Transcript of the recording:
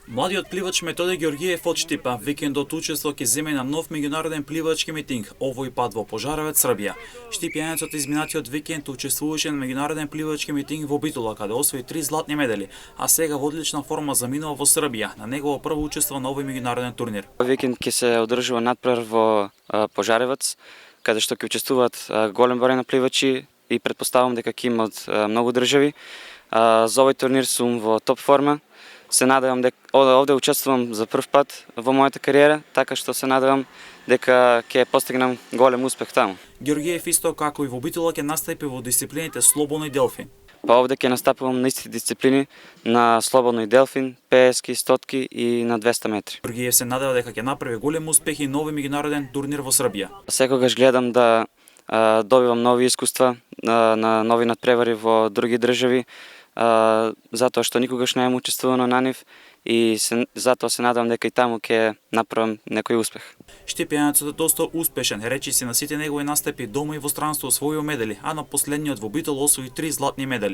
Младиот пливач Методи Георгиев од Штипа викендот учество ќе земе на нов меѓународен пливачки митинг, овој пат во Пожаревец, Србија. Штипјанецот изминатиот викенд учествуваше на меѓународен пливачки митинг во Битола, каде освои 3 златни медали, а сега во одлична форма заминува во Србија на негово прво учество на овој меѓународен турнир. Викенд ќе се одржува надпревар во Пожаревец, каде што ќе учествуваат голем број на пливачи и претпоставувам дека ќе има од многу држави. За овој турнир сум во топ форма. Се надевам дека овде учествувам за прв пат во мојата кариера, така што се надевам дека ќе постигнам голем успех таму. Георгиев исто како и во Битола ќе настапи во дисциплините слободно и делфин. Па овде ќе настапувам на истите дисциплини, на слободно и делфин, пеески, стотки и на 200 метри. Георгиев се надева дека ќе направи голем успех и нови меѓународен турнир во Србија. Секогаш гледам да добивам нови искуства на нови надпревари во други држави, затоа што никогаш не учествувано на нив и затоа се надам дека и таму ќе направам некој успех. Штипјанецот е доста успешен, речи се на сите негови настапи дома и во странство освојува медали, а на последниот во Битола освои 3 златни медали.